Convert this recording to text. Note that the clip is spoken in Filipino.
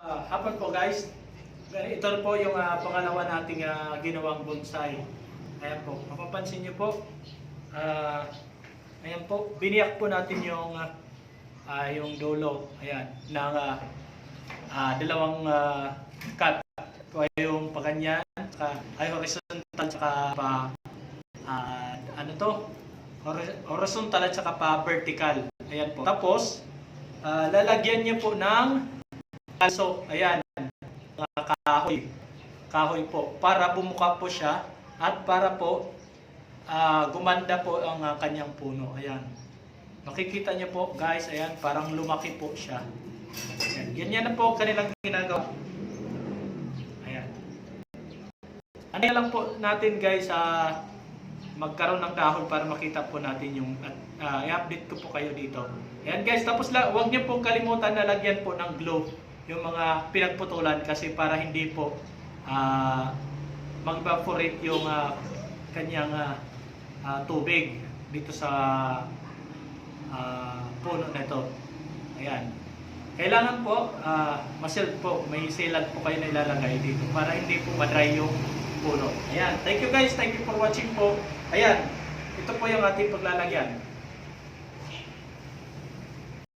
Hapon po guys, ito po yung pangalawa nating ginawang bonsai. Ayan po, mapapansin nyo po, ayan po, biniyak po natin yung dulo, ayan, ng dalawang cut. Ito ay yung paganyan, ay horizontal, tsaka ano to, horizontal at saka pa vertical. Ayan po. Tapos, lalagyan niyo po ng so, ayan, kahoy po, para bumuka po siya at para po gumanda po ang kanyang puno. Ayan. Makikita niyo po guys, ayan, parang lumaki po siya. Ayan. Ganyan na po kanilang ginagawa. Ayan. Ano lang po natin guys, magkaroon ng dahon para makita po natin yung i-update ko po kayo dito. Ayan guys, tapos huwag niyo pong kalimutan na lagyan po ng glove yung mga pinagputulan kasi para hindi po mag-evaporate yung kanyang tubig dito sa puno na ito. Ayan. Kailangan po ma-seal po, may sealant po kayo na ilalagay dito para hindi po ma-dry yung puno. Ayan. Thank you guys. Thank you for watching po. Ayan. Ito po yung ating paglalagyan.